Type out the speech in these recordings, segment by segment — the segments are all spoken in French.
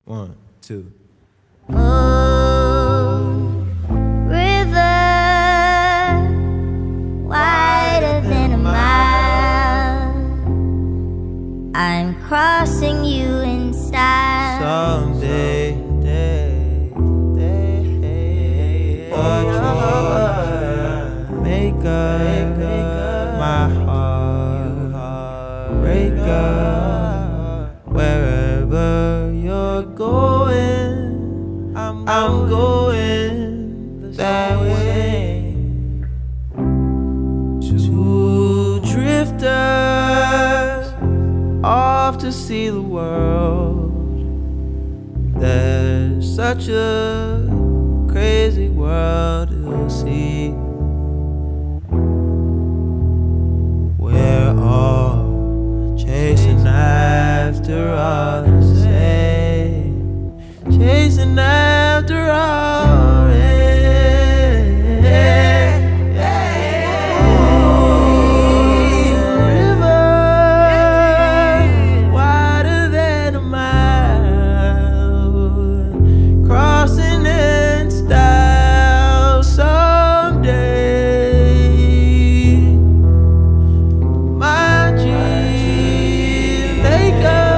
One, two. Oh, river, wider than a mile. I'm crossing you in style. Someday, but you make my heart break up. Wherever you're going, I'm going that way. Two drifters off to see the world. There's such a crazy world to see. We're all chasing after all the same, chasing after all. River wider than a mile, crossing in style someday. My dream maker,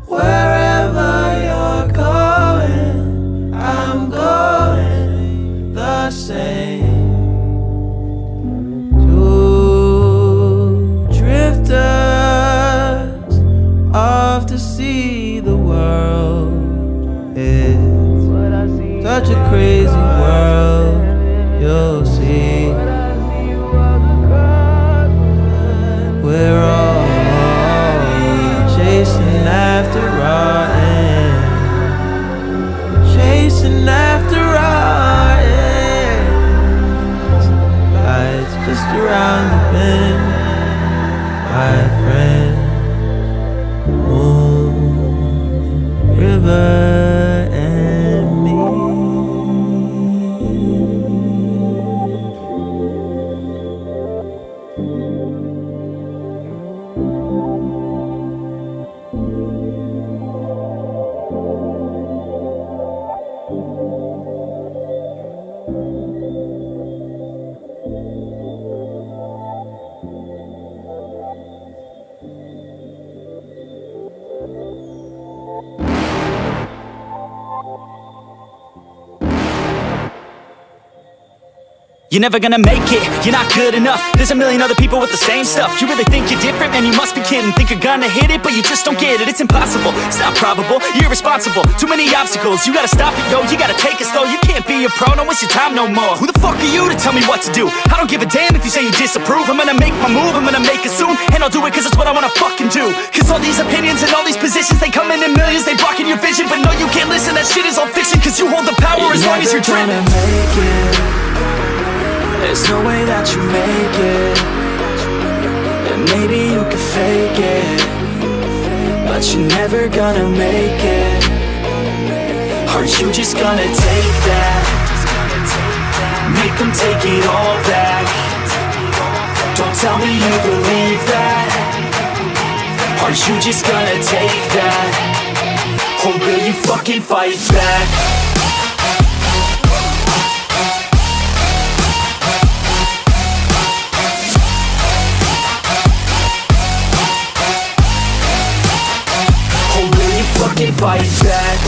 wherever you're going, I'm going the same. Two drifters off to see the world. It's such a crazy world, you'll see. We're all chasing after our end, chasing after our ends. Life's just around the bend, my friend. Moon, river, and me. You're never gonna make it, you're not good enough. There's a million other people with the same stuff. You really think you're different? Man, you must be kidding. Think you're gonna hit it, but you just don't get it. It's impossible, it's not probable, you're irresponsible. Too many obstacles, you gotta stop it, yo. You gotta take it slow, you can't be a pro. Don't waste your time no more. Who the fuck are you to tell me what to do? I don't give a damn if you say you disapprove. I'm gonna make my move, I'm gonna make it soon. And I'll do it cause it's what I wanna fucking do. Cause all these opinions and all these positions, they come in millions, they blocking your vision. But no, you can't listen, that shit is all fiction. Cause you hold the power as long as you're dreaming. Make it. There's no way that you make it. And maybe you can fake it, but you're never gonna make it. Are you just gonna take that? Make them take it all back. Don't tell me you believe that. Are you just gonna take that? Or will you fucking fight back? Fucking fight back.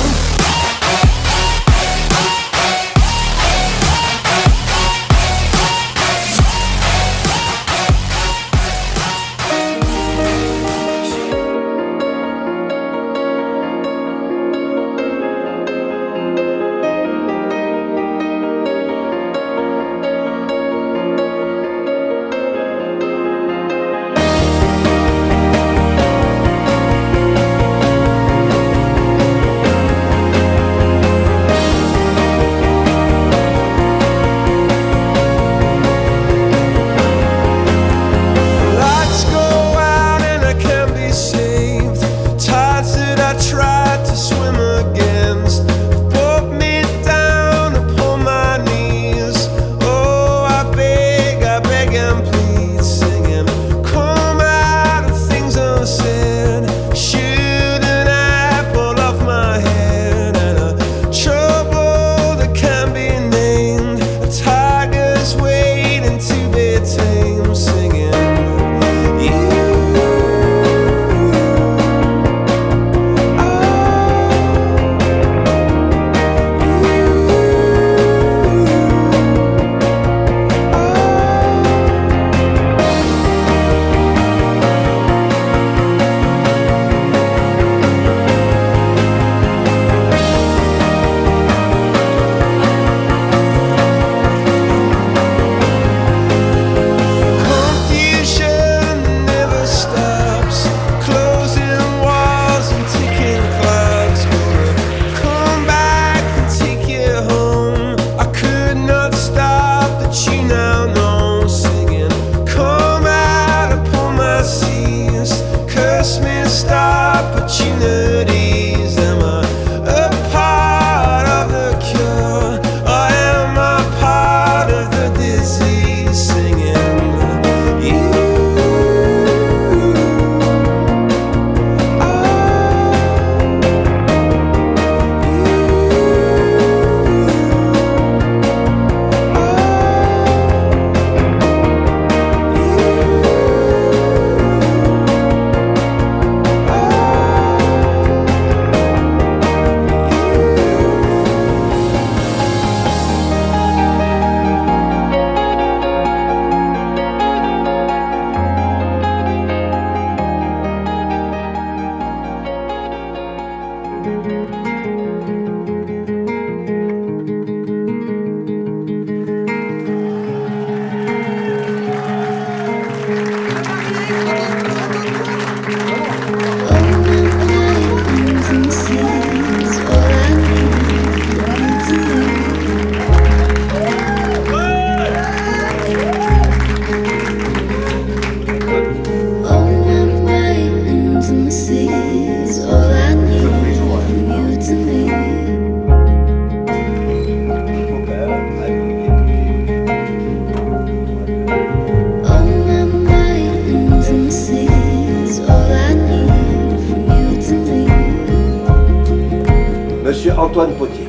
Monsieur Antoine Potier.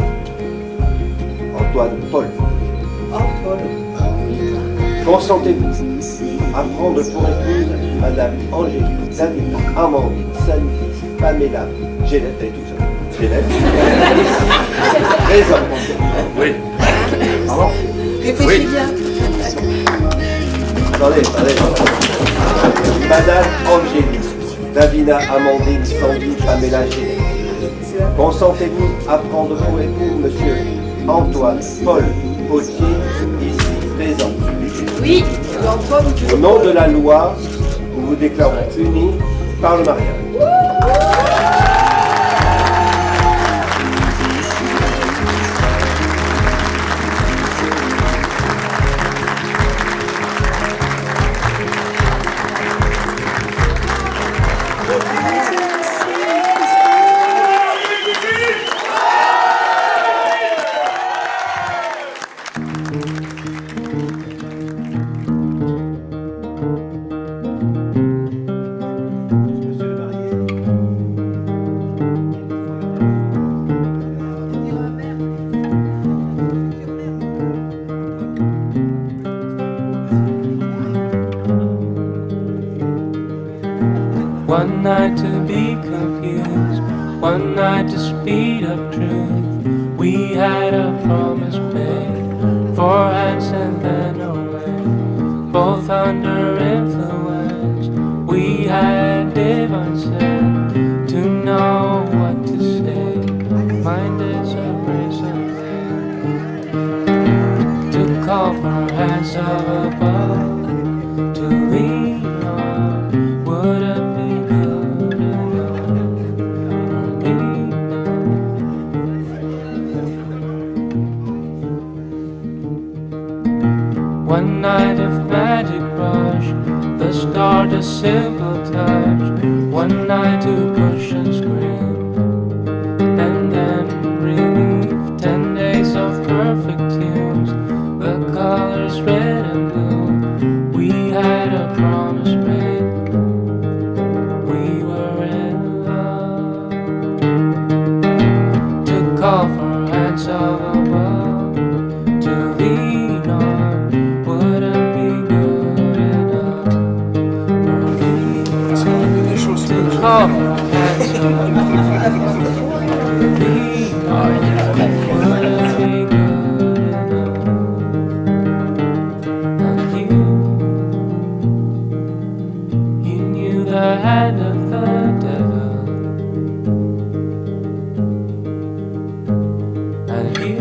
Antoine Paul. Consentez-vous à prendre pour épouse Madame Angélique, Davina, Amandine, Sandy, Pamela, Gélette, elle est toute seule. Gélette. Présent. Oui. Pardon. Réfléchis bien. Attendez. Madame Angélique, Davina, Amandine, Sandy, Pamela, Gélette. Consentez-vous à prendre pour époux Monsieur Antoine Paul Potier, ici présent. Oui. Au nom de la loi, nous vous déclarons unis par le mariage. One night to be confused, one night to speed up truth. We had a promise made, 4 hands and then away, both under influence. We had divine sense to know what to say. Mind is a bracelet to call for hands of above, to lean on. Would it be good enough for me? One night of magic rush, the start a simple touch. One night to push and scream, and then relief. 10 days of perfect tunes, the colors red and blue. We had a promise made. We were in love. To call for hands of above, to lean on. Wouldn't be good enough for me. To call for hands of above, to lean on. Wouldn't be good enough. And you knew the hand of the devil, and you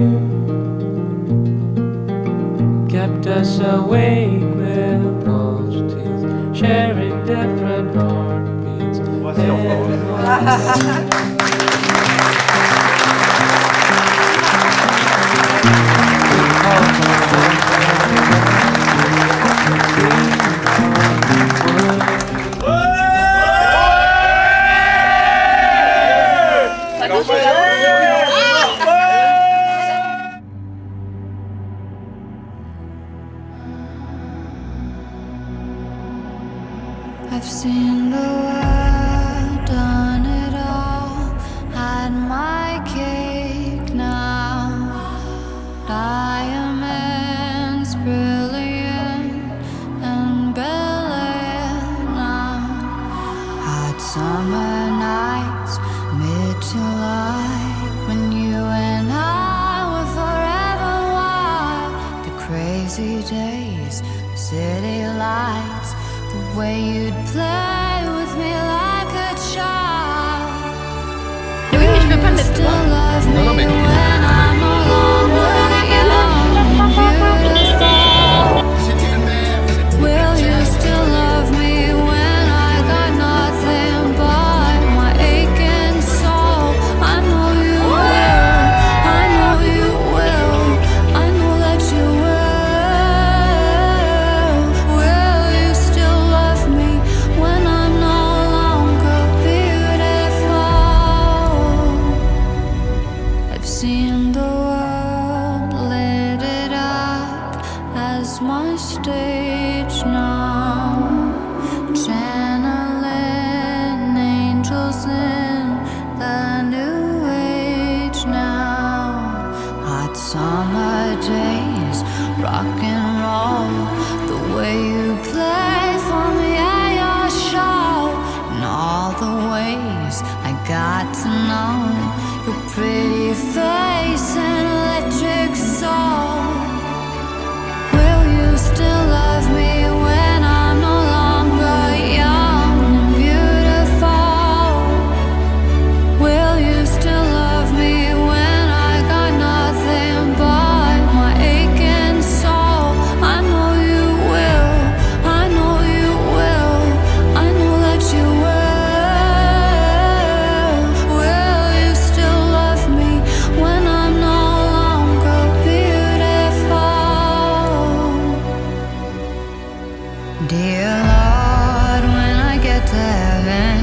kept us awake with false teeth, sharing different heartbeats. I've seen the world, done it all, had my cake now. Diamonds brilliant and brilliant now. Hot summer nights, mid-July, when you and I were forever wild. The crazy days, city lights, the way you'd play with me like a child. Will you still love me when I'm no longer young and beautiful? Will you still love me when I got nothing got to know your pretty face and electric soul. Will you still love me when I'm no longer young and beautiful? Will you still love me when I got nothing but my aching soul? I know you will, I know you will, I know that you will. Will you still love me when I'm no longer beautiful? Dear Lord, when I get to heaven,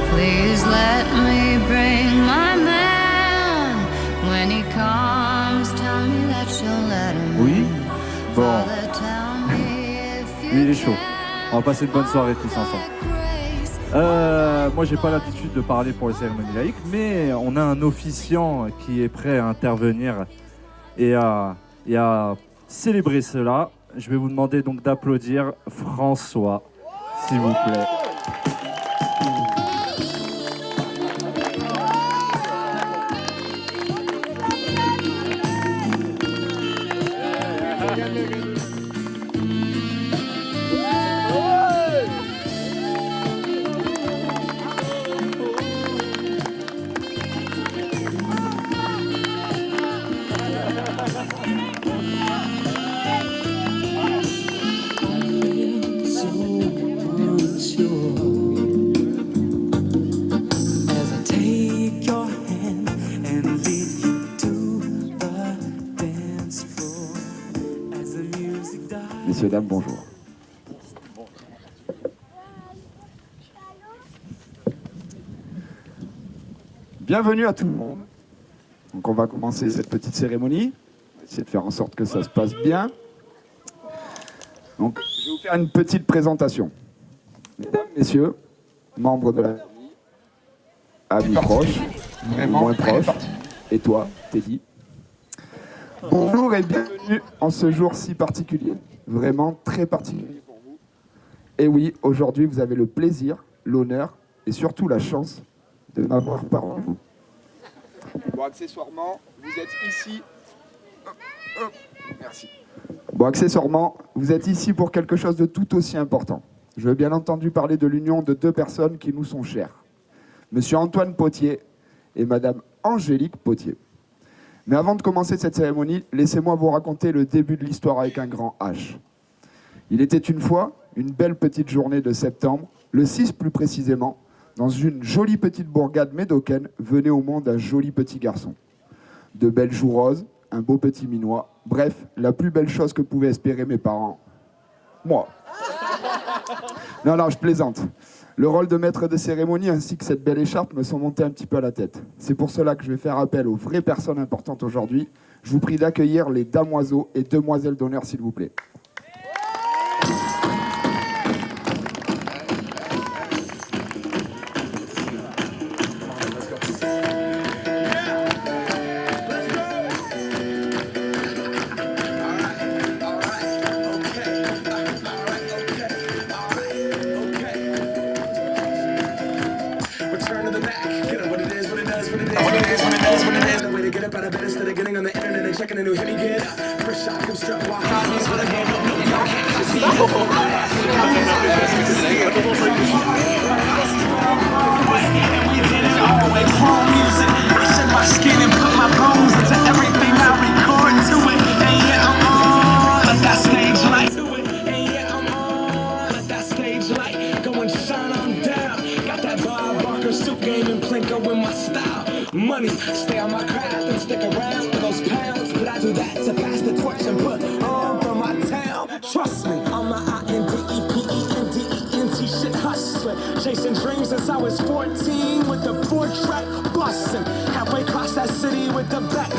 please let me bring my man. When he comes, tell me that you'll let him Oui. in. Bon, Father, tell me if lui il you est chaud. On va passer une bonne soirée tous ensemble. Moi j'ai pas l'habitude de parler pour les cérémonies laïques, mais on a un officiant qui est prêt à intervenir et à célébrer cela. Je vais vous demander donc d'applaudir François, s'il vous plaît. Messieurs, dames, bonjour. Bienvenue à tout le monde. Donc on va commencer cette petite cérémonie. On va essayer de faire en sorte que ça se passe bien. Donc je vais vous faire une petite présentation. Mesdames, messieurs, membres de la famille, amis proches, moins proches, et toi, Teddy. Bonjour et bienvenue en ce jour si particulier. Vraiment très particulier pour vous. Et oui, aujourd'hui, vous avez le plaisir, l'honneur et surtout la chance de m'avoir parmi vous. Bon, accessoirement, vous êtes ici. Merci. Bon, accessoirement, vous êtes ici pour quelque chose de tout aussi important. Je veux bien entendu parler de l'union de deux personnes qui nous sont chères. Monsieur Antoine Potier et Madame Angélique Potier. Mais avant de commencer cette cérémonie, laissez-moi vous raconter le début de l'histoire avec un grand H. Il était une fois, une belle petite journée de septembre, le 6 plus précisément, dans une jolie petite bourgade médocaine, venait au monde un joli petit garçon. De belles joues roses, un beau petit minois, bref, la plus belle chose que pouvaient espérer mes parents. Moi. Non, je plaisante. Le rôle de maître de cérémonie ainsi que cette belle écharpe me sont montés un petit peu à la tête. C'est pour cela que je vais faire appel aux vraies personnes importantes aujourd'hui. Je vous prie d'accueillir les damoiseaux et demoiselles d'honneur, s'il vous plaît. Money, stay on my craft and stick around for those pounds. But I do that to pass the torch and put on for my town. Trust me, I'm a INDEPENDENT shit hustler. Chasing dreams since I was 14 with the 4-track bustin'. Halfway across that city with the back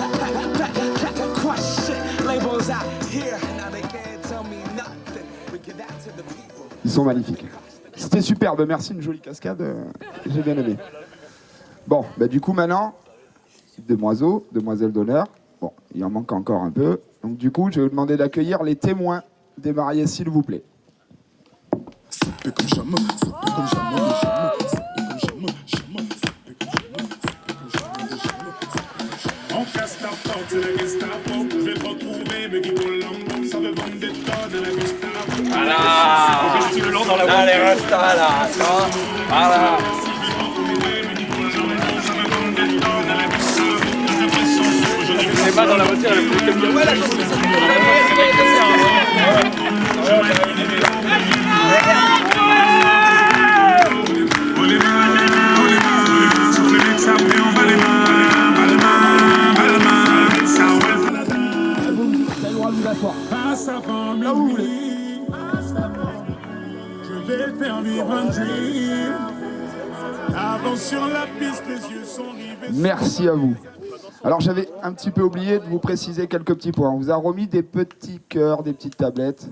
crush shit. Labels out here, now they can't tell me nothing. We give that to the people. Ils sont magnifiques. C'était superbe, merci, une jolie cascade, j'ai bien aimé. Bon, du coup maintenant, demoiselles d'honneur. Bon, il en manque encore un peu. Donc du coup, je vais vous demander d'accueillir les témoins des mariés, s'il vous plaît. c'est la Gestapo. Je vais te retrouver, mais qui pour l'ambo, ça veut vendre des tonnes à la Gestapo. Voilà. Allez, reste là. Voilà. C'est pas dans la voiture, elle est plus ouais, la chose. Passe avant minuit, je vais te faire vivre un dream. Avance sur la piste, les yeux sont rivés. Merci à vous. Alors j'avais un petit peu oublié de vous préciser quelques petits points. On vous a remis des petits cœurs, des petites tablettes.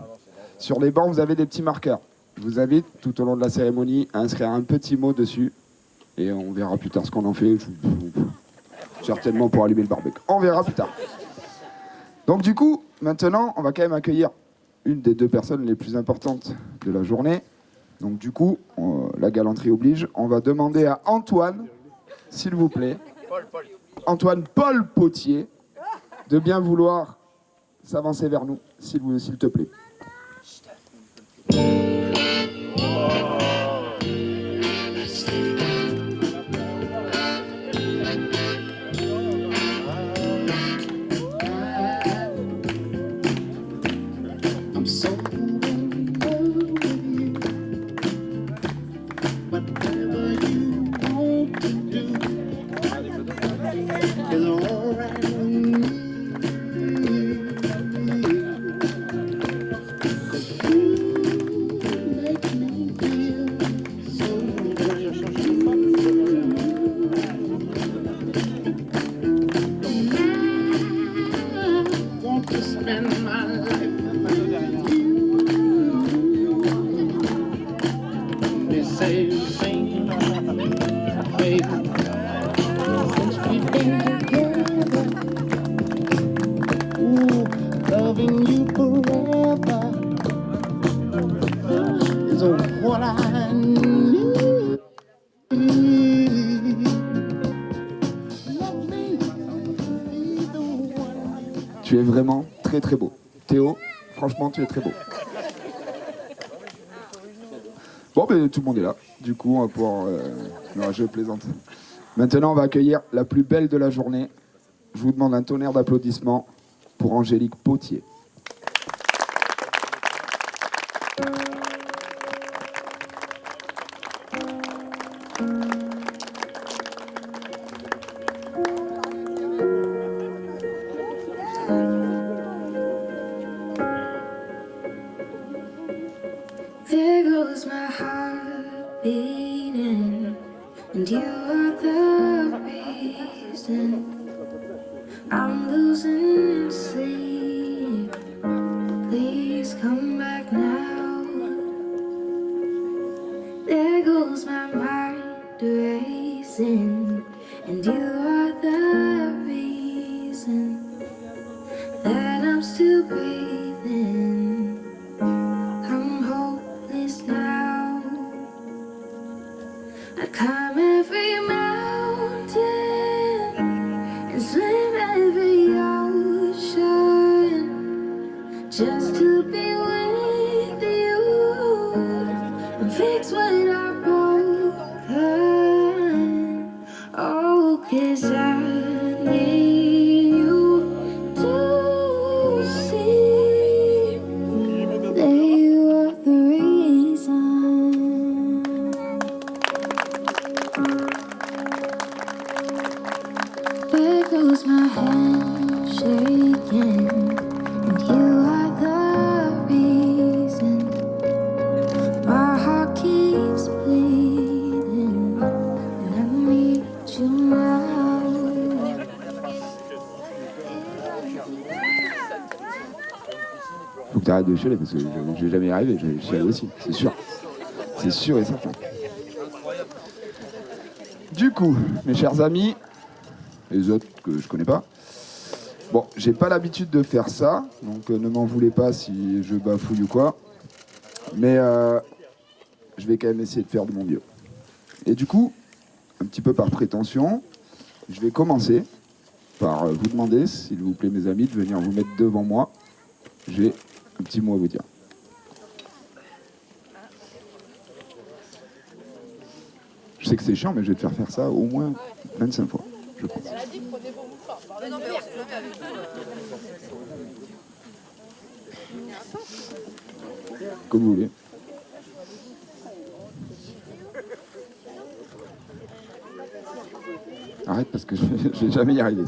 Sur les bancs, vous avez des petits marqueurs. Je vous invite tout au long de la cérémonie à inscrire un petit mot dessus. Et on verra plus tard ce qu'on en fait. Certainement pour allumer le barbecue. On verra plus tard. Donc du coup, maintenant, on va quand même accueillir une des deux personnes les plus importantes de la journée. Donc du coup, la galanterie oblige. On va demander à Antoine, s'il vous plaît, Antoine Paul Potier, de bien vouloir s'avancer vers nous, s'il te plaît. Tu es vraiment très très beau. Théo, franchement, tu es très beau. Bon, ben tout le monde est là. Du coup, on va pouvoir... Non, je plaisante. Maintenant, on va accueillir la plus belle de la journée. Je vous demande un tonnerre d'applaudissements pour Angélique Potier. There goes my heart beating, and you are the reason I'm losing sleep. Please come back now. There goes my mind racing, and you are the reason that I'm still breathing. I'm hopeless now. I'd climb every mountain and swim every ocean just to be with you and fix what I broken. Oh, 'cause I need you to see that you are the reason. There goes my hand shaking, and you are the reason my heart keeps bleeding, and I need you now. Faut que tu arrêtes de chialer parce que je vais jamais y arriver. Je vais chialer aussi, c'est sûr. C'est sûr et certain. Du coup, mes chers amis, les autres que je connais pas, bon, j'ai pas l'habitude de faire ça, donc ne m'en voulez pas si je bafouille ou quoi, mais je vais quand même essayer de faire de mon mieux. Et du coup, un petit peu par prétention, je vais commencer par vous demander, s'il vous plaît mes amis, de venir vous mettre devant moi. J'ai un petit mot à vous dire. Je sais que c'est chiant, mais je vais te faire ça au moins 25 fois, je pense. Comme vous voulez. Arrête parce que je vais jamais y arriver.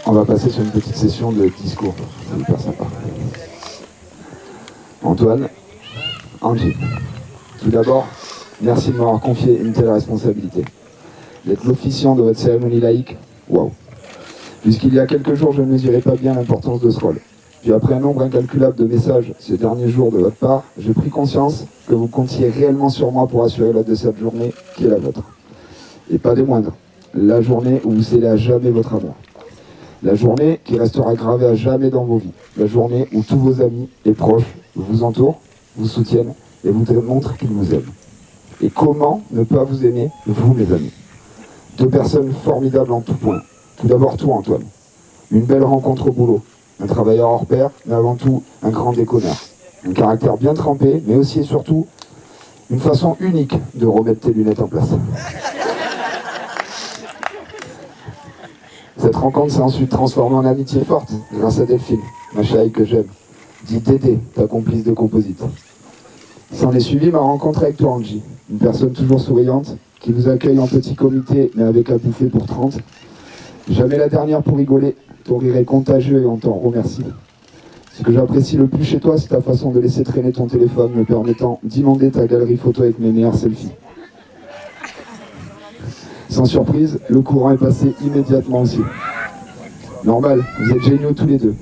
On va passer sur une petite session de discours. C'est hyper sympa. Antoine, Angie, tout d'abord, merci de m'avoir confié une telle responsabilité. D'être l'officiant de votre cérémonie laïque, waouh. Puisqu'il y a quelques jours, je ne mesurais pas bien l'importance de ce rôle. Puis après un nombre incalculable de messages ces derniers jours de votre part, j'ai pris conscience que vous comptiez réellement sur moi pour assurer l'hôte de cette journée qui est la vôtre. Et pas des moindres, la journée où vous scellez à jamais votre amour. La journée qui restera gravée à jamais dans vos vies. La journée où tous vos amis et proches vous entourent, vous soutiennent et vous montrent qu'ils vous aiment. Et comment ne pas vous aimer, vous mes amis? Deux personnes formidables en tout point. Tout d'abord toi Antoine. Une belle rencontre au boulot. Un travailleur hors pair, mais avant tout un grand déconneur. Un caractère bien trempé, mais aussi et surtout une façon unique de remettre tes lunettes en place. Cette rencontre s'est ensuite transformée en amitié forte grâce à Delphine, ma chérie que j'aime, dit Dédé, ta complice de composite. S'en est suivi ma rencontre avec toi Angie, une personne toujours souriante, qui vous accueille en petit comité mais avec à bouffer pour 30. Jamais la dernière pour rigoler, ton rire est contagieux et on t'en remercie. Ce que j'apprécie le plus chez toi, c'est ta façon de laisser traîner ton téléphone me permettant d'inonder ta galerie photo avec mes meilleurs selfies. Sans surprise, le courant est passé immédiatement aussi. Normal, vous êtes géniaux tous les deux.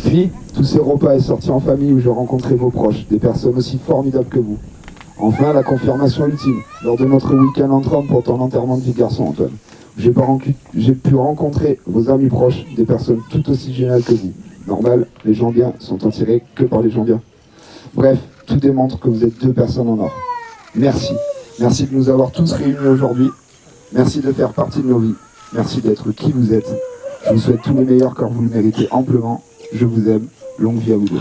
Puis, tous ces repas et sorties en famille où je rencontrais vos proches, des personnes aussi formidables que vous. Enfin, la confirmation ultime, lors de notre week-end entre hommes pour ton enterrement de vie de garçon, Antoine. J'ai pu rencontrer vos amis proches, des personnes tout aussi géniales que vous. Normal, les gens bien sont attirés que par les gens bien. Bref, tout démontre que vous êtes deux personnes en or. Merci. Merci de nous avoir tous réunis aujourd'hui. Merci de faire partie de nos vies. Merci d'être qui vous êtes. Je vous souhaite tous les meilleurs car vous le méritez amplement. Je vous aime. Longue vie à vous deux.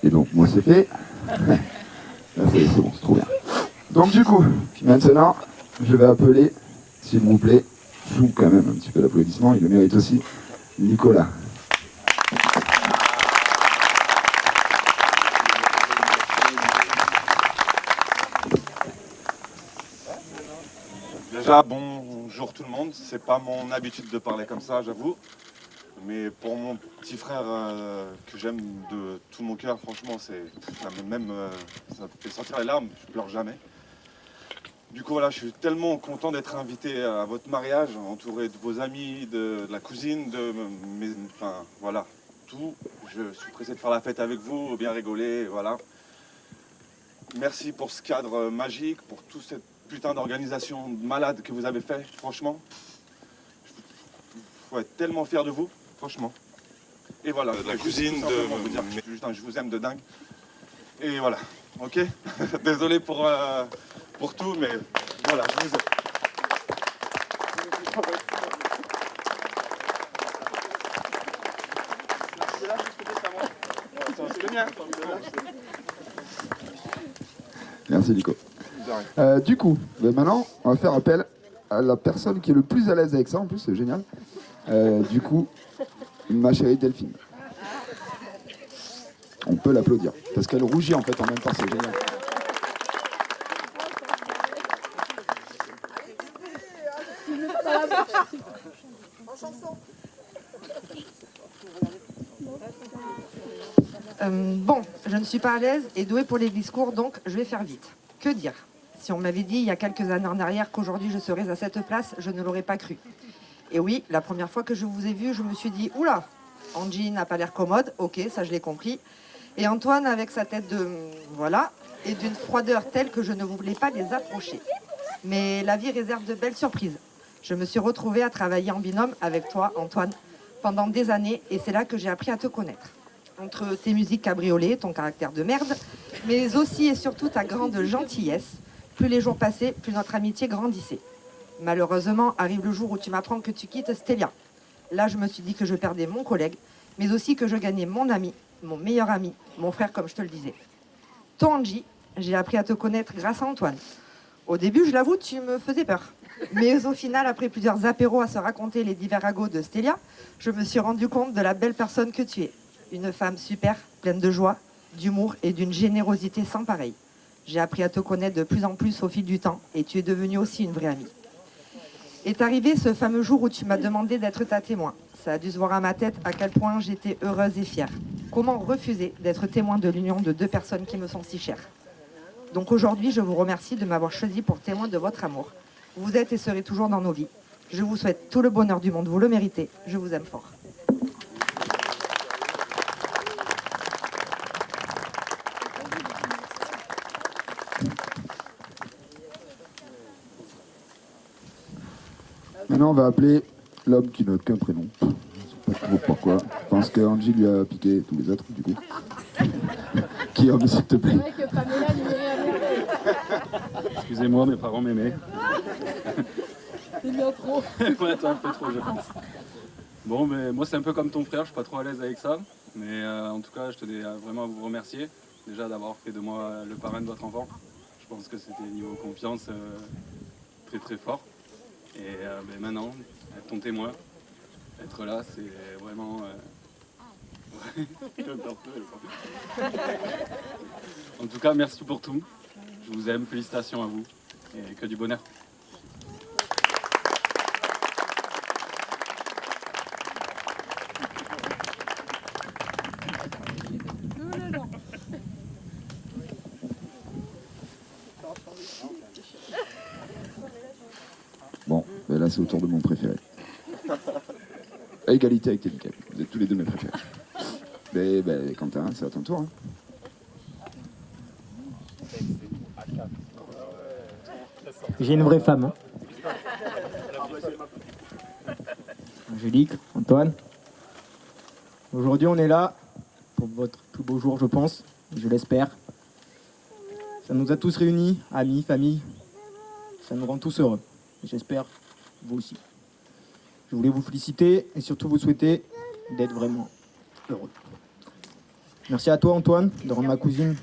Et donc, moi c'est fait. Là, c'est bon, c'est trop bien. Donc du coup, maintenant, je vais appeler, s'il vous plaît, joue quand même un petit peu d'applaudissement, il le mérite aussi, Nicolas. Déjà, bonjour tout le monde. C'est pas mon habitude de parler comme ça, j'avoue. Mais pour mon petit frère que j'aime de tout mon cœur, franchement, ça me fait sortir les larmes, je pleure jamais. Du coup, voilà, je suis tellement content d'être invité à votre mariage, entouré de vos amis, de la cousine, enfin, voilà, tout. Je suis pressé de faire la fête avec vous, bien rigoler, voilà. Merci pour ce cadre magique, pour toute cette putain d'organisation malade que vous avez fait, franchement. Il faut être tellement fier de vous, franchement. Et voilà, de la cousine, vous dire que je vous aime de dingue. Et voilà, ok. Désolé pour tout, mais voilà, je vous aime. Merci Nico. Du coup, maintenant, on va faire appel à la personne qui est le plus à l'aise avec ça, en plus, c'est génial. Du coup, ma chérie Delphine. On peut l'applaudir, parce qu'elle rougit en fait en même temps, c'est génial. Bon, je ne suis pas à l'aise et douée pour les discours, donc je vais faire vite. Que dire? Si on m'avait dit il y a quelques années en arrière qu'aujourd'hui je serais à cette place, je ne l'aurais pas cru. Et oui, la première fois que je vous ai vu, je me suis dit « Oula, Angie n'a pas l'air commode, ok, ça je l'ai compris. » Et Antoine avec sa tête de... voilà, et d'une froideur telle que je ne voulais pas les approcher. Mais la vie réserve de belles surprises. Je me suis retrouvée à travailler en binôme avec toi, Antoine, pendant des années, et c'est là que j'ai appris à te connaître. Entre tes musiques cabriolées, ton caractère de merde, mais aussi et surtout ta grande gentillesse, plus les jours passaient, plus notre amitié grandissait. Malheureusement, arrive le jour où tu m'apprends que tu quittes Stélia. Là, je me suis dit que je perdais mon collègue, mais aussi que je gagnais mon ami, mon meilleur ami, mon frère, comme je te le disais. Toi, Angie, j'ai appris à te connaître grâce à Antoine. Au début, je l'avoue, tu me faisais peur. Mais au final, après plusieurs apéros à se raconter les divers ragots de Stélia, je me suis rendu compte de la belle personne que tu es. Une femme super, pleine de joie, d'humour et d'une générosité sans pareil. J'ai appris à te connaître de plus en plus au fil du temps et tu es devenue aussi une vraie amie. Est arrivé ce fameux jour où tu m'as demandé d'être ta témoin. Ça a dû se voir à ma tête à quel point j'étais heureuse et fière. Comment refuser d'être témoin de l'union de deux personnes qui me sont si chères? Donc aujourd'hui, je vous remercie de m'avoir choisi pour témoin de votre amour. Vous êtes et serez toujours dans nos vies. Je vous souhaite tout le bonheur du monde, vous le méritez. Je vous aime fort. Maintenant, on va appeler l'homme qui n'a qu'un prénom. Je sais pas trop pourquoi. Je pense que Angie lui a piqué tous les autres, du coup. Guillaume, s'il te plaît. Excusez-moi, mes parents m'aimaient. C'est bien trop. Ouais, toi un peu trop, je pense. Bon, mais moi c'est un peu comme ton frère, je suis pas trop à l'aise avec ça. Mais en tout cas, je tenais vraiment à vous remercier. Déjà d'avoir fait de moi le parrain de votre enfant. Je pense que c'était niveau confiance très très fort. Et ben maintenant, être ton témoin, être là, c'est vraiment... En tout cas, merci pour tout. Je vous aime, félicitations à vous et que du bonheur. Bon, ben là c'est au tour de mon préféré. À égalité avec Nickel. Vous êtes tous les deux mes préférés. Mais ben, Quentin, c'est à ton tour. Hein. J'ai une vraie femme. Hein. Angélique, Antoine. Aujourd'hui, on est là pour votre plus beau jour, je pense, je l'espère. Ça nous a tous réunis, amis, famille. Ça nous rend tous heureux. J'espère, vous aussi. Je voulais vous féliciter et surtout vous souhaiter d'être vraiment heureux. Merci à toi, Antoine, de rendre ma cousine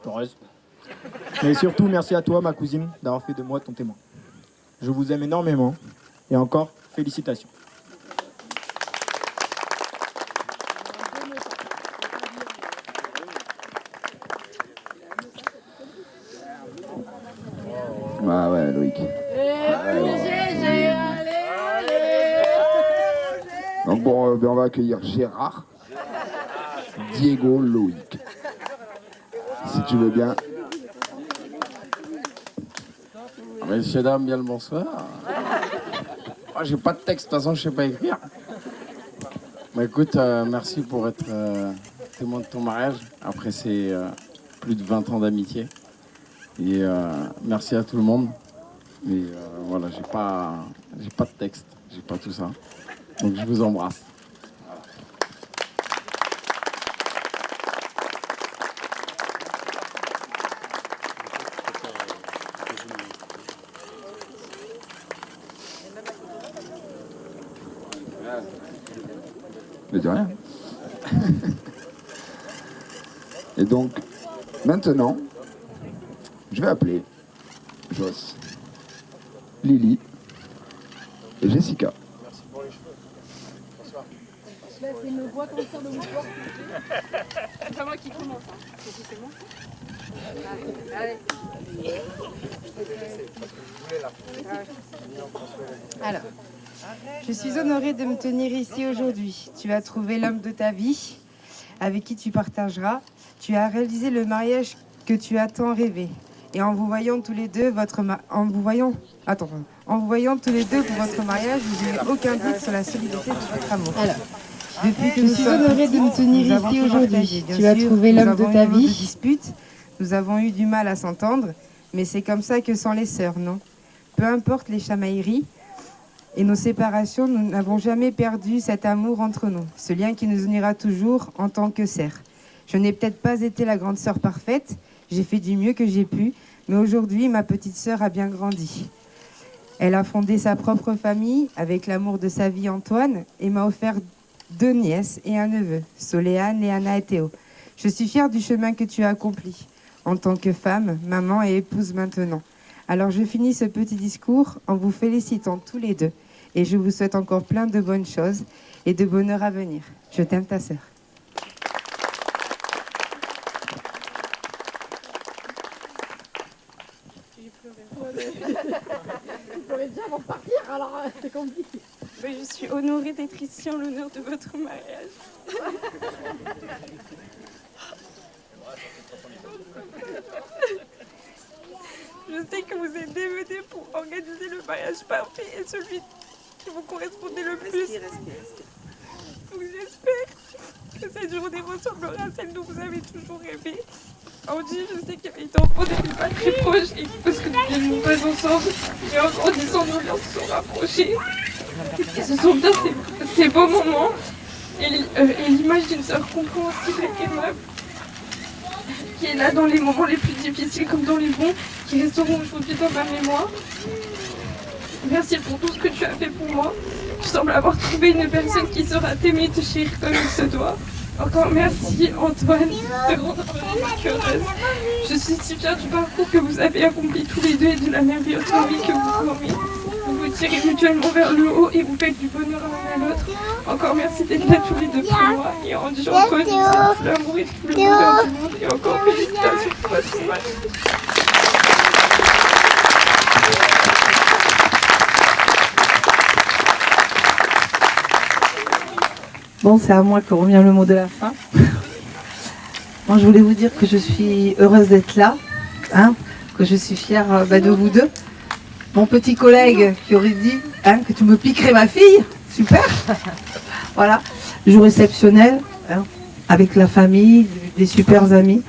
heureuse. Mais surtout, merci à toi, ma cousine, d'avoir fait de moi ton témoin. Je vous aime énormément. Et encore, félicitations. Ah ouais, Loïc. Donc bon, ben on va accueillir Gérard, Diego, Loïc. Si tu veux bien. Messieurs, dames, bien le bonsoir. Oh, j'ai pas de texte, de toute façon, je sais pas écrire. Bah écoute, merci pour être témoin de ton mariage. Après, c'est plus de 20 ans d'amitié. Et merci à tout le monde. Mais voilà, j'ai pas de texte, j'ai pas tout ça. Donc je vous embrasse. Mais de rien. Et donc, maintenant, je vais appeler Joss, Lily et Jessica. Merci pour les cheveux. Bonsoir. Là, c'est une boîte entière de mouchoirs. C'est pas moi qui commence. Hein. C'est moi. Allez. Alors, je suis honorée de me tenir ici aujourd'hui. Tu as trouvé l'homme de ta vie, avec qui tu partageras. Tu as réalisé le mariage que tu as tant rêvé. Et en vous voyant tous les deux, en vous voyant tous les deux pour votre mariage, vous n'avez aucun doute sur la solidité de votre amour. Alors, depuis que je suis honorée de me tenir ici aujourd'hui. Tu as trouvé l'homme de ta vie. Nous avons eu du mal à s'entendre, mais c'est comme ça que sont les sœurs, non? Peu importe les chamailleries, et nos séparations, nous n'avons jamais perdu cet amour entre nous, ce lien qui nous unira toujours en tant que sœurs. Je n'ai peut-être pas été la grande sœur parfaite, j'ai fait du mieux que j'ai pu, mais aujourd'hui, ma petite sœur a bien grandi. Elle a fondé sa propre famille avec l'amour de sa vie Antoine et m'a offert 2 nièces et un neveu, Soléane, Léana et Théo. Je suis fière du chemin que tu as accompli en tant que femme, maman et épouse maintenant. Alors je finis ce petit discours en vous félicitant tous les deux et je vous souhaite encore plein de bonnes choses et de bonheur à venir. Je t'aime ta sœur. Il pourrait déjà avant de partir, alors c'est compliqué. Je suis honorée d'être ici en l'honneur de votre mariage. Je sais que vous êtes démenés pour organiser le mariage parfait et celui qui vous correspondait le plus. Donc j'espère que cette journée ressemblera à celle dont vous avez toujours rêvé. Angie, je sais qu'elle était enfant depuis pas très proche et parce que nous vivons pas ensemble. Et en grandissant, nos liens se sont rapprochés. Et ce sont bien ces beaux moments et l'image d'une sœur compréhensible et aimable qui est là dans les moments les plus difficiles comme dans les bons, qui resteront aujourd'hui dans ma mémoire. Merci pour tout ce que tu as fait pour moi. Tu sembles avoir trouvé une personne qui saura t'aimer et te chérir comme il se doit. Encore merci Antoine de rendre ma vie heureuse. Je suis si fière du parcours que vous avez accompli tous les deux et de la merveilleuse vie que vous formez. Vous vous tirez mutuellement vers le haut et vous faites du bonheur l'un à l'autre. Encore merci d'être là tous les deux pour moi. Et en disant Antoine, vous êtes l'amour et tout le bonheur du monde. Et encore félicitations pour votre match. Bon, c'est à moi que revient le mot de la fin. Moi, je voulais vous dire que je suis heureuse d'être là, hein, que je suis fière de vous deux. Mon petit collègue qui aurait dit que tu me piquerais ma fille, super. Voilà, jour exceptionnel, hein, avec la famille, des super amis.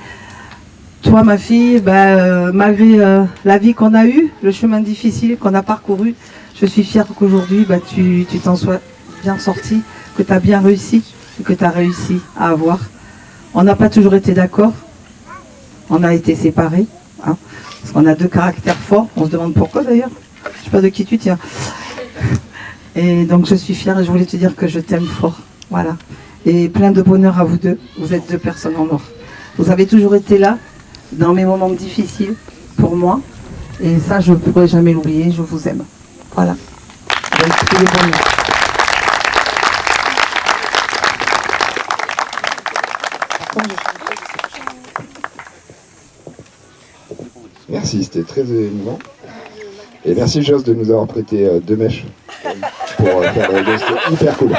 Toi, ma fille, malgré la vie qu'on a eue, le chemin difficile qu'on a parcouru, je suis fière qu'aujourd'hui, tu t'en sois bien sortie, que tu as bien réussi et que tu as réussi à avoir. On n'a pas toujours été d'accord, on a été séparés, hein, parce qu'on a 2 caractères forts, on se demande pourquoi d'ailleurs, je sais pas de qui tu tiens. Et donc je suis fière et je voulais te dire que je t'aime fort, voilà. Et plein de bonheur à vous deux, vous êtes 2 personnes en or. Vous avez toujours été là, dans mes moments difficiles, pour moi, et ça je ne pourrai jamais l'oublier, je vous aime. Voilà. Donc, tous les bonheurs. Merci, c'était très émouvant. Et merci Joss de nous avoir prêté 2 mèches pour faire le geste hyper cool.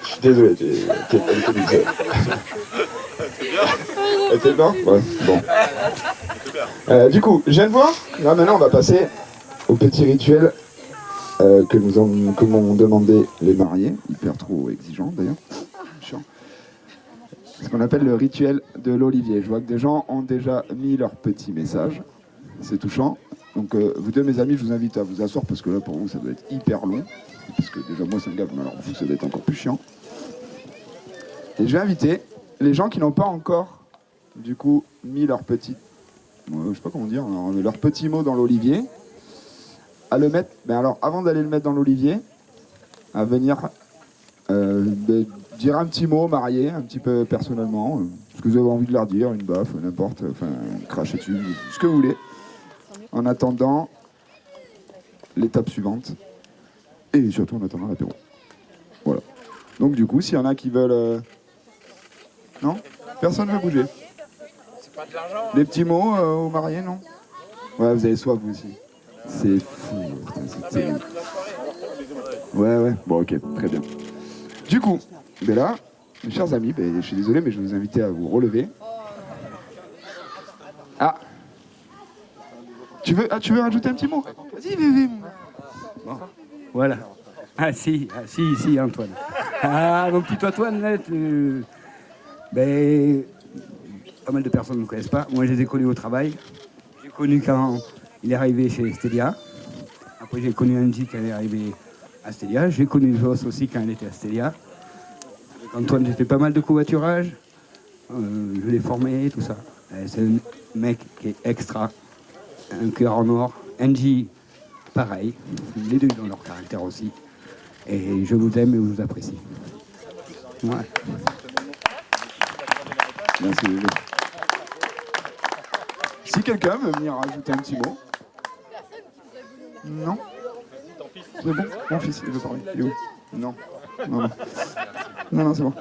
Je suis désolé, t'es pas du tout du tout. T'es bien ? Ouais, bon. Du coup, je viens de voir. Là maintenant on va passer au petit rituel que m'ont demandé les mariés. Hyper trop exigeant d'ailleurs. Chiant. Ce qu'on appelle le rituel de l'olivier. Je vois que des gens ont déjà mis leur petit message. C'est touchant. Donc vous deux mes amis, je vous invite à vous asseoir parce que là pour vous ça doit être hyper long. Parce que déjà moi c'est un gars, mais alors vous ça doit être encore plus chiant. Et je vais inviter les gens qui n'ont pas encore du coup mis leur petit, je sais pas comment dire, leur petit mot dans l'olivier, à le mettre, alors avant d'aller le mettre dans l'olivier, à venir dire un petit mot marié, un petit peu personnellement, ce que vous avez envie de leur dire, une baffe, n'importe, enfin cracher dessus, ce que vous voulez. En attendant l'étape suivante, et surtout en attendant l'apéro. Voilà. Donc du coup, s'il y en a qui veulent... Non ? Personne ne veut bouger. Les petits mots aux mariés, non ? Ouais, vous avez soif, vous aussi. C'est fou. C'est terrible. Ouais. Bon, ok, très bien. Du coup, là, mes chers amis, je suis désolé, mais je vais vous inviter à vous relever. Ah. Tu veux rajouter un petit mot ? Vas-y, bébé. Bon. Voilà. Ah si, Antoine. Ah, mon petit Antoine, là, pas mal de personnes ne me connaissent pas. Moi, je les ai connus au travail. connu quand il est arrivé chez Stelia. Après, j'ai connu Angie quand elle est arrivée à Stelia. J'ai connu Joss aussi quand elle était à Stelia. Avec Antoine, j'ai fait pas mal de covoiturage. Je l'ai formé, tout ça. C'est un mec qui est extra. Un cœur en or. Angie, pareil. Les deux ont leur caractère aussi. Et je vous aime et vous apprécie. Ouais. Merci Lulu. Si quelqu'un veut venir rajouter un petit mot. Non. C'est bon. Mon fils, il veut parler. Il est où? Non. Non, c'est bon.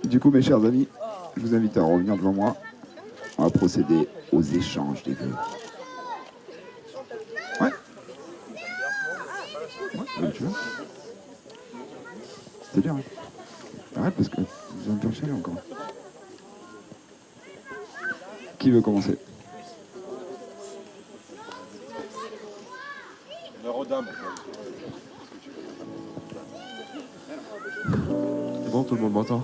Du coup, mes chers amis, je vous invite à revenir devant moi. On va procéder aux échanges des vœux. Ouais. Ouais, tu veux. C'est bien. Arrête parce que vous avez un peu chialé encore. Qui veut commencer? C'est bon, tout le monde m'entend?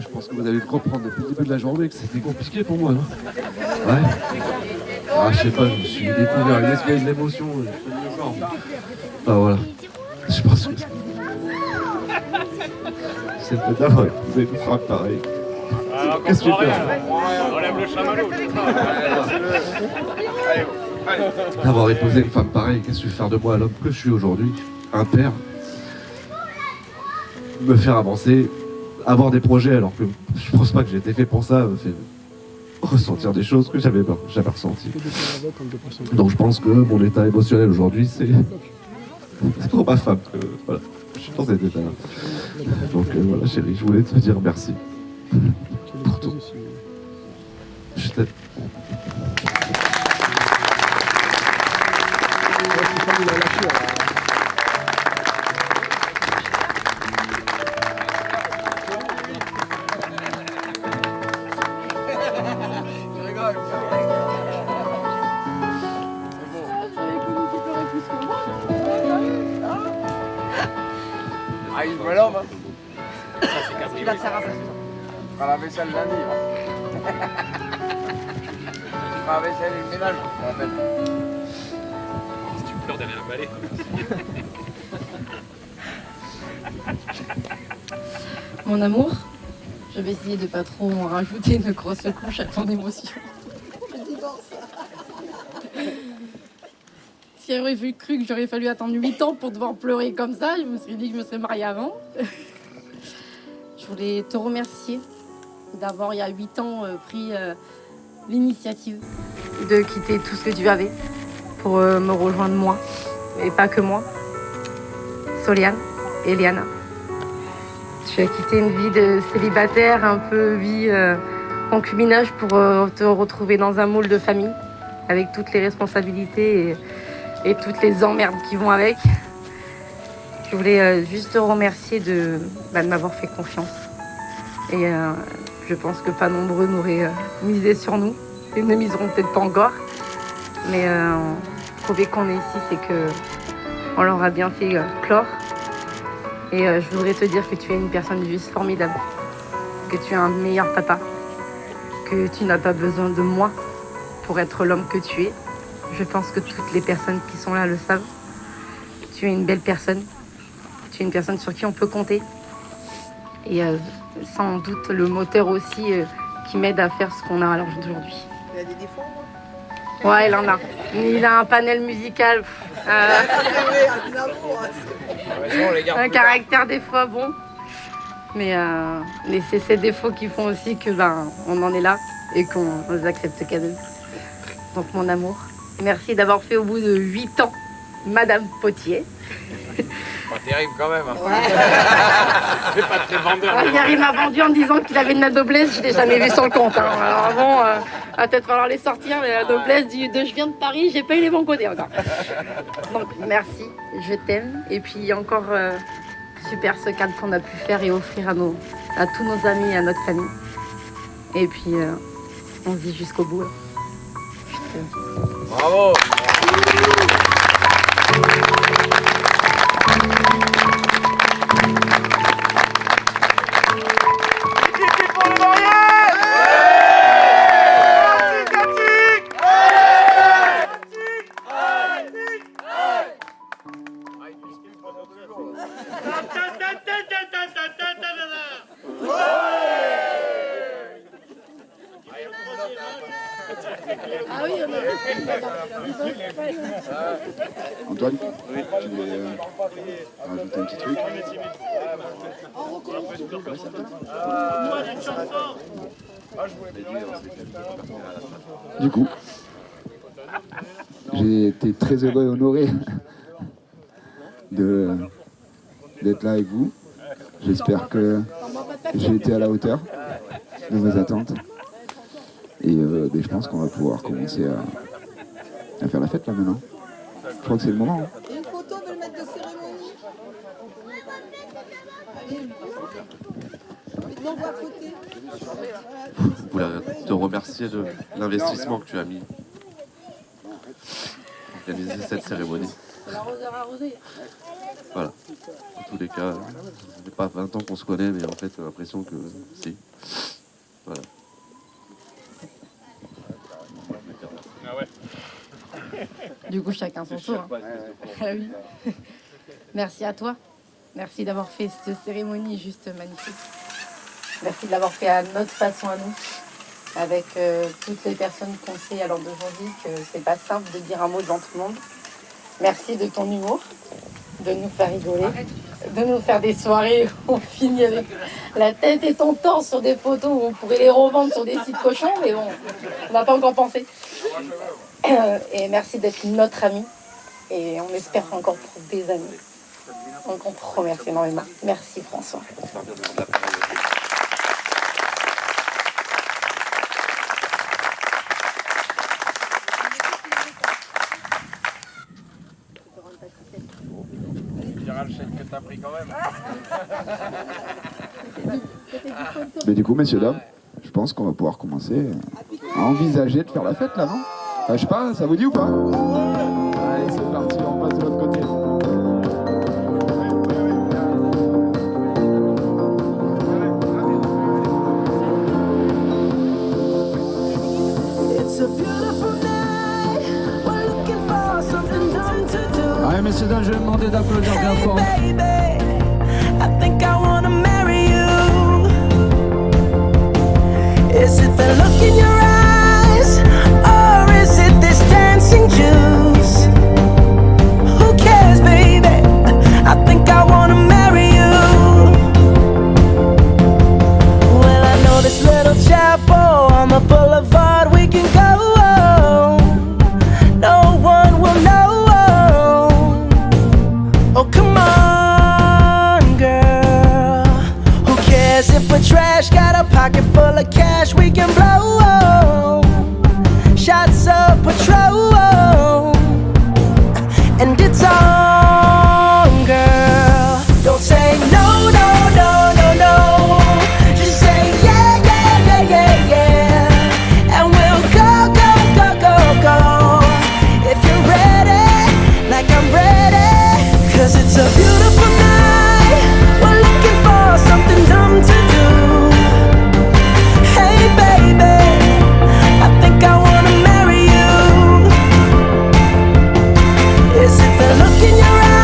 Je pense que vous allez le comprendre depuis le début de la journée que c'était compliqué pour moi, non? Ouais. Ah, je sais pas, je me suis découvert une espèce d'émotion. Ah, voilà. Je pense que c'est peut-être d'avoir épousé une femme pareille. Qu'est-ce que tu fais? On lève le chamallow. D'avoir épousé une femme pareille, qu'est-ce que tu veux faire de moi, l'homme que je suis aujourd'hui? Un père. Me faire avancer, avoir des projets alors que je pense pas que j'ai été fait pour ça, me fait ressentir des choses que j'avais jamais ressenties. Donc je pense que mon état émotionnel aujourd'hui, c'est pour ma femme que voilà, je suis dans cet état-là. Donc voilà chérie, je voulais te dire merci pour tout. Je t'aime. Ah, il veut l'homme. Il va faire on fera la vaisselle lundi. On fera la vaisselle et le ménage, je me rappelle. Si tu pleures derrière un balai. Mon amour, je vais essayer de pas trop en rajouter une grosse couche à ton émotion. Si j'aurais cru que j'aurais fallu attendre 8 ans pour devoir pleurer comme ça, je me serais dit que je me serais mariée avant. Je voulais te remercier d'avoir, il y a 8 ans, pris l'initiative de quitter tout ce que tu avais pour me rejoindre moi, et pas que moi, Soliane et Liana. Tu as quitté une vie de célibataire, un peu vie concubinage pour te retrouver dans un moule de famille avec toutes les responsabilités et toutes les emmerdes qui vont avec. Je voulais juste te remercier de m'avoir fait confiance. Et je pense que pas nombreux n'auraient misé sur nous. Ils ne miseront peut-être pas encore. Mais prouver qu'on est ici, c'est que on leur a bien fait clore. Et je voudrais te dire que tu es une personne juste formidable. Que tu es un meilleur papa. Que tu n'as pas besoin de moi pour être l'homme que tu es. Je pense que toutes les personnes qui sont là le savent. Tu es une belle personne. Tu es une personne sur qui on peut compter. Et sans doute le moteur aussi qui m'aide à faire ce qu'on a à l'heure d'aujourd'hui. Il a des défauts? Ouais, il en a. Il a un panel musical. Un caractère des fois bon. Mais c'est ces défauts qui font aussi que on en est là et qu'on les accepte quand même. Donc mon amour, merci d'avoir fait au bout de 8 ans Madame Potier. Pas terrible quand même. Hein. C'est pas très vendeur. Il m'a vendu en disant qu'il avait une noblesse, je l'ai jamais vu sur le compte. Hein. Alors bon, va peut-être falloir les sortir, mais la noblesse de je viens de Paris, j'ai pas eu les bons côtés encore. Donc merci, je t'aime. Et puis encore super ce cadre qu'on a pu faire et offrir à tous nos amis et à notre famille. Et puis on se dit jusqu'au bout. Là. Bravo. Pour le mariage! Ah oui, on Antoine, tu voulais rajouter un petit truc? Du coup, j'ai été très heureux et honoré d'être là avec vous. J'espère que j'ai été à la hauteur de vos attentes. Et je pense qu'on va pouvoir commencer à faire la fête là maintenant. Je crois que c'est le moment. Hein. Une photo, on veut le mettre de cérémonie. Non, on va à côté. Je voulais te remercier de l'investissement que tu as mis pour organiser cette cérémonie. L'arroseur arrosé. Voilà. En tous les cas, ça fait pas 20 ans qu'on se connaît, mais en fait, j'ai l'impression que si. Voilà. Du coup, chacun son tour. Hein. Ah oui. Merci à toi. Merci d'avoir fait cette cérémonie juste magnifique. Merci de l'avoir fait à notre façon à nous, avec toutes les personnes qu'on sait à l'heure d'aujourd'hui que c'est pas simple de dire un mot devant tout le monde. Merci de ton humour, de nous faire rigoler, de nous faire des soirées où on finit avec la tête et ton torse sur des photos où on pourrait les revendre sur des sites cochons, mais bon, on n'a pas encore pensé. Et merci d'être notre ami, et on espère encore pour des amis. Donc on te remercie énormément. Merci François. Que t'as pris quand même. Mais du coup, messieurs, dames, je pense qu'on va pouvoir commencer à envisager de faire la fête là, non? Enfin, je sais pas, ça vous dit ou pas? Allez, c'est parti, on passe de l'autre côté. Allez, messieurs, dames, je vais demander d'applaudir bien fort. Is it the look in your eyes, or is it this dancing juice? Who cares, baby? I think I wanna marry you. Well, I know this little chapel on the boulevard we can go. No one will know. Oh, come on, girl. Who cares if we're trash? Got a pocket full of cash we can blow. Shots of Patrol, and it's on, girl. Don't say no, no, no, no, no. Just say yeah, yeah, yeah, yeah, yeah. And we'll go, go, go, go, go. If you're ready, like I'm ready. 'Cause it's a beautiful night. We're looking for something dumb to do. Hey baby, I think I wanna marry you. Is it the look in your eyes?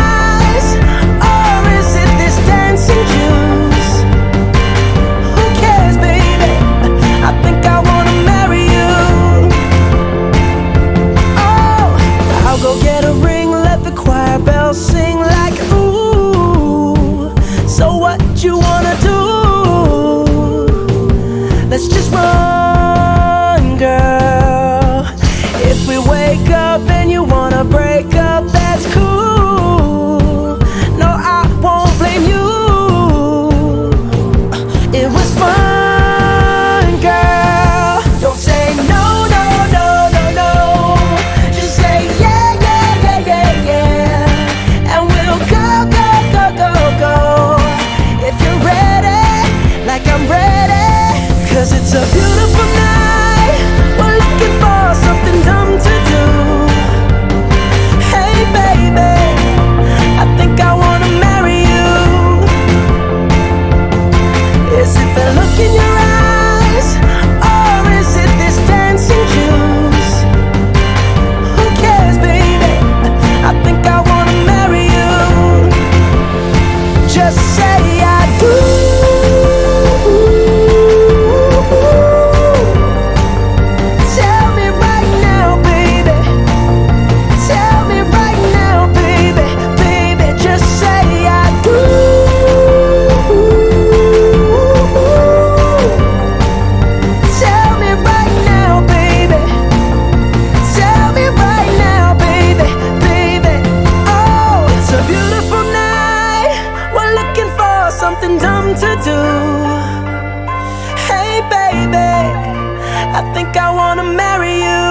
I think I wanna marry you.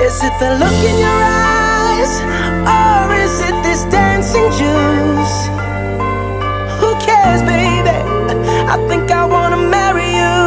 Is it the look in your eyes, or is it this dancing juice? Who cares, baby? I think I wanna marry you.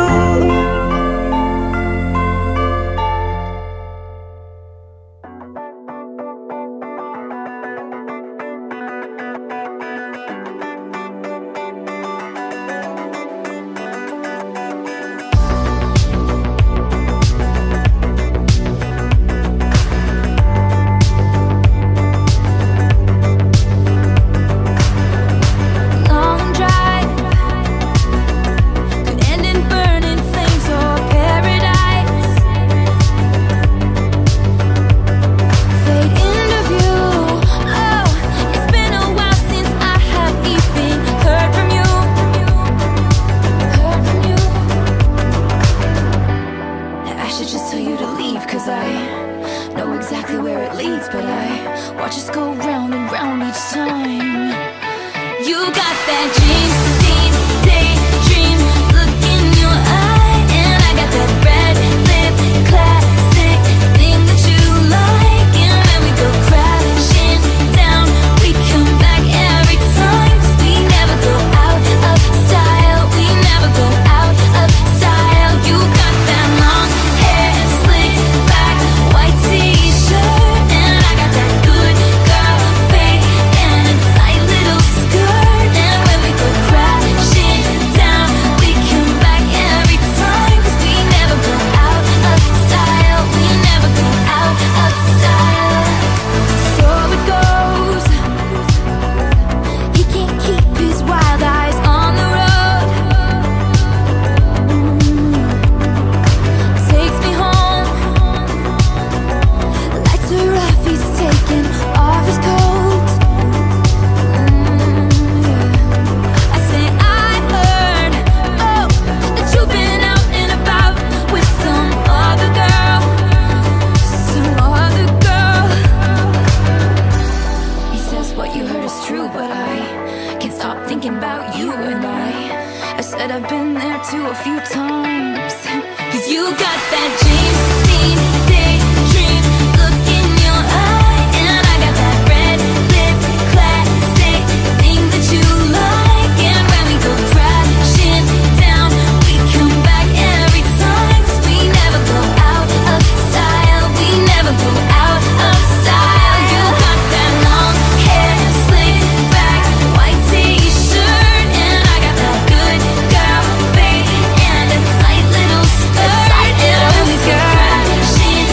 Long drive could end in burning flames or paradise. Fade into view. Oh, it's been a while since I have even heard from you. Heard from you. I should just tell you to leave, 'cause I know exactly where it leads, but I watch us go round and round each time. You got that dream, daydream look in your eye, and I got that red lip classic thing that you like. And when we go crashing down, we come back every time, 'cause we never go out of style. We never go out of style. You got that long hair, slicked back, white t-shirt, and I got that good girl fade and a tight little skirt. And when we go crashing down, we come back every time, 'cause we never go out of style. We never go out of style. So it goes. He can't keep his wild eyes on the road. Takes me home. Lights are off, he's taking off his coat. I say I heard, oh, that you've been out and about with some other girl. Some other girl. He says what you heard is true, but I can't stop thinking about you. And I said I've been there too a few times. 'Cause you got that dream, daydream look in your eye, and I got that red lip classic thing that you like. And when we go crashing down, we come back every time, 'cause we never go out of style. We never go out of style. You got that long hair, slicked back, white t-shirt, and I got that good girl fade and a tight little skirt. And when we go crashing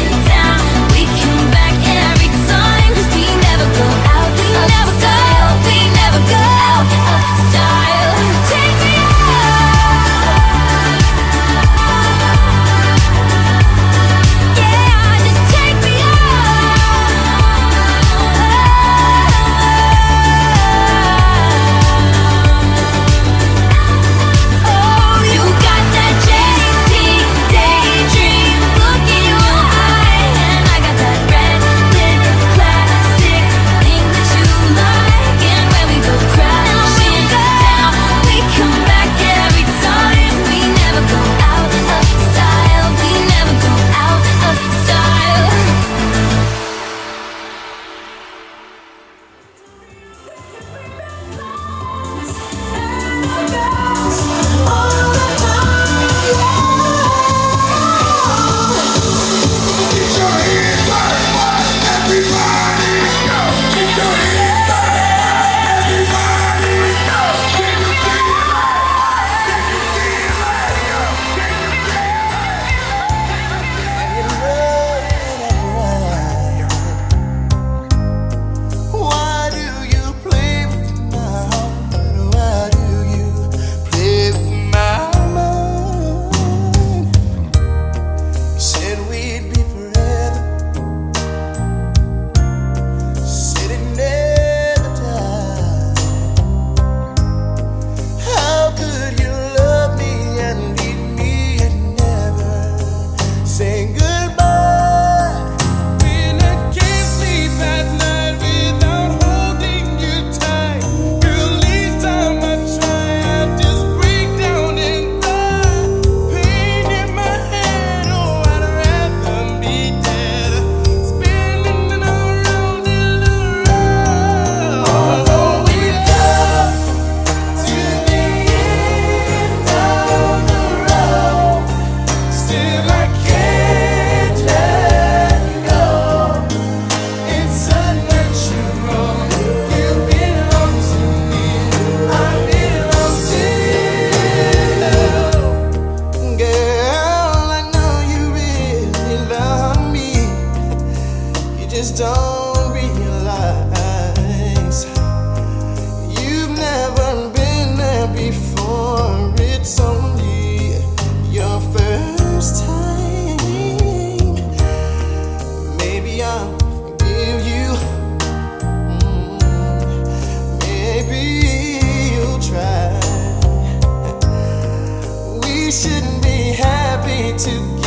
shouldn't be happy together.